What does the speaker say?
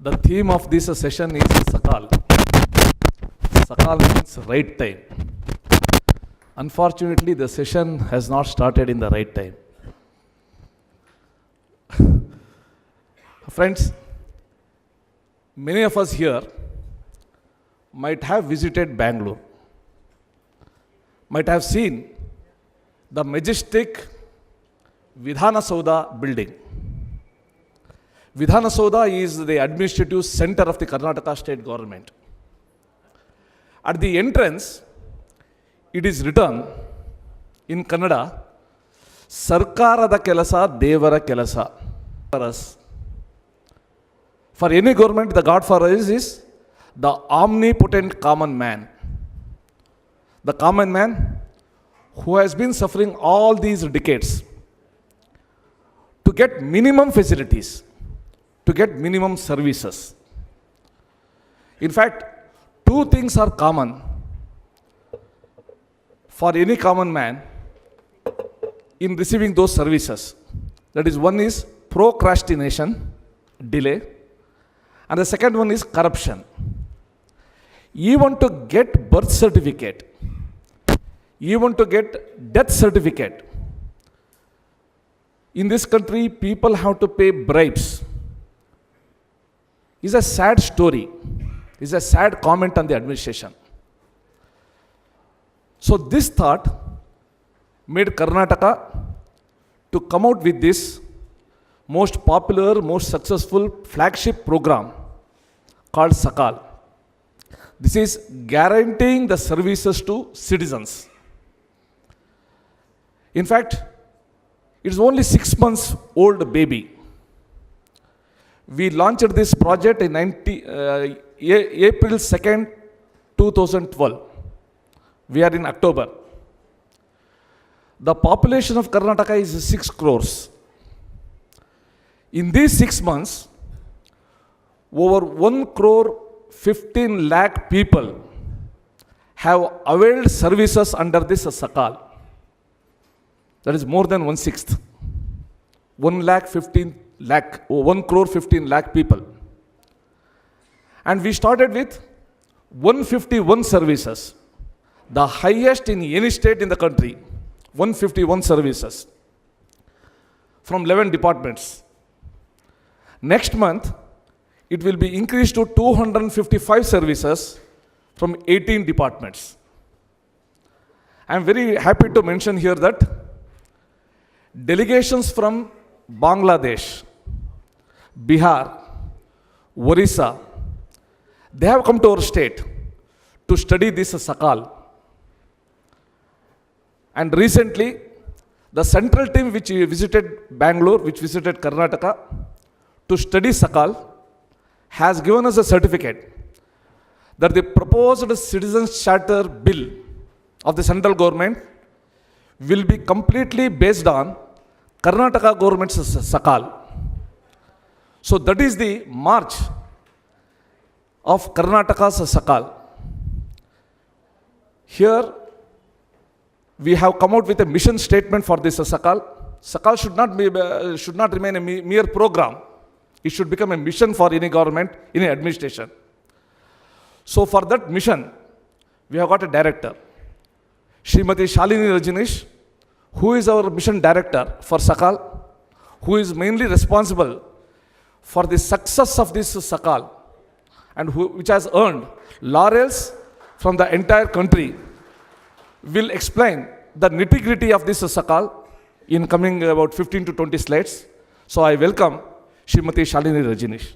The theme of this session is Sakal. Sakal means right time. Unfortunately, the session has not started in the right time. Friends, many of us here might have visited Bangalore, might have seen the majestic Vidhana Soudha building. Vidhana Soudha is the administrative center of the Karnataka state government. At the entrance, it is written in Kannada, Sarkarada Kelasa, Devara Kelasa. For us, for any government, the God for us is the omnipotent common man. The common man who has been suffering all these decades to get minimum facilities, to get minimum services. In fact, two things are common for any common man in receiving those services. That is, one is procrastination, delay, and the second one is corruption. Even to get birth certificate, even to get death certificate, in this country, people have to pay bribes. It's a sad story. It's a sad comment on the administration. So this thought made Karnataka to come out with this most popular, most successful flagship program called Sakal. This is guaranteeing the services to citizens. In fact, it is only 6 months old baby. We launched this project in April 2nd, 2012. We are in October. The population of Karnataka is 6 crores. In these 6 months, over 1 crore 15 lakh people have availed services under this Sakal. That is more than 1/6. 1 crore 15 lakh people. And we started with 151 services, the highest in any state in the country. 151 services from 11 departments. Next month, it will be increased to 255 services from 18 departments. I am very happy to mention here that delegations from Bangladesh, Bihar, Orissa, they have come to our state to study this Sakal. And recently, the central team which visited Bangalore, which visited Karnataka to study Sakal, has given us a certificate that the proposed Citizens Charter Bill of the central government will be completely based on Karnataka government's Sakal. So that is the march of Karnataka's Sakal. Here we have come out with a mission statement for this Sakal. Sakal should not remain a mere program. It should become a mission for any government, any administration. So for that mission, we have got a director, Srimati Shalini Rajneesh, who is our mission director for Sakal, who is mainly responsible for the success of this Sakal, and which has earned laurels from the entire country, will explain the nitty-gritty of this Sakal in coming about 15 to 20 slides. So I welcome Srimati Shalini Rajneesh.